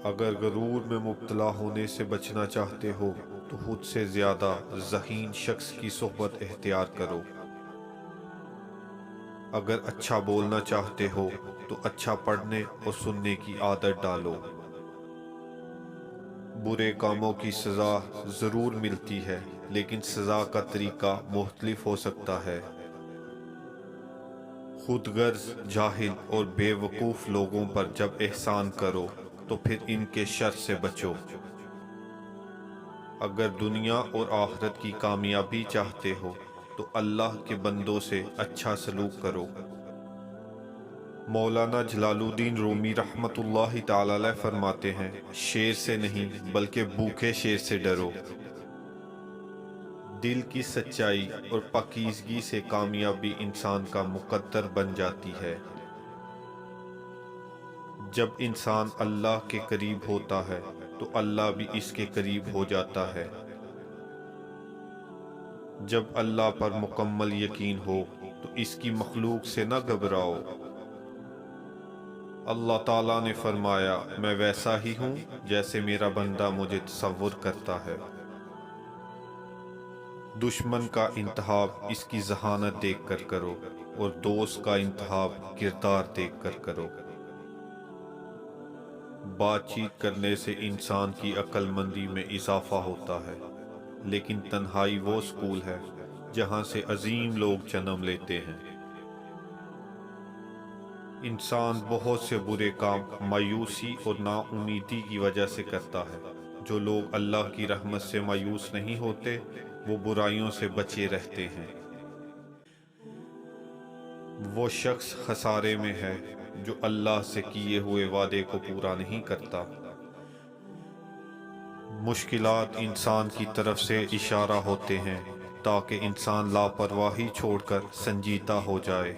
اگر غرور میں مبتلا ہونے سے بچنا چاہتے ہو تو خود سے زیادہ ذہین شخص کی صحبت اختیار کرو۔ اگر اچھا بولنا چاہتے ہو تو اچھا پڑھنے اور سننے کی عادت ڈالو۔ برے کاموں کی سزا ضرور ملتی ہے، لیکن سزا کا طریقہ مختلف ہو سکتا ہے۔ خود غرض، جاہل اور بے وقوف لوگوں پر جب احسان کرو تو پھر ان کے شر سے بچو۔ اگر دنیا اور آخرت کی کامیابی چاہتے ہو تو اللہ کے بندوں سے اچھا سلوک کرو۔ مولانا جلال الدین رومی رحمۃ اللہ تعالی علیہ فرماتے ہیں، شیر سے نہیں بلکہ بھوکے شیر سے ڈرو۔ دل کی سچائی اور پاکیزگی سے کامیابی انسان کا مقدر بن جاتی ہے۔ جب انسان اللہ کے قریب ہوتا ہے تو اللہ بھی اس کے قریب ہو جاتا ہے۔ جب اللہ پر مکمل یقین ہو تو اس کی مخلوق سے نہ گھبراؤ۔ اللہ تعالیٰ نے فرمایا، میں ویسا ہی ہوں جیسے میرا بندہ مجھے تصور کرتا ہے۔ دشمن کا انتخاب اس کی ذہانت دیکھ کر کرو اور دوست کا انتخاب کردار دیکھ کر کرو۔ بات چیت کرنے سے انسان کی عقل مندی میں اضافہ ہوتا ہے، لیکن تنہائی وہ سکول ہے جہاں سے عظیم لوگ جنم لیتے ہیں۔ انسان بہت سے برے کام مایوسی اور نا امیدی کی وجہ سے کرتا ہے۔ جو لوگ اللہ کی رحمت سے مایوس نہیں ہوتے وہ برائیوں سے بچے رہتے ہیں۔ وہ شخص خسارے میں ہے جو اللہ سے کیے ہوئے وعدے کو پورا نہیں کرتا۔ مشکلات انسان کی طرف سے اشارہ ہوتے ہیں تاکہ انسان لاپرواہی چھوڑ کر سنجیدہ ہو جائے۔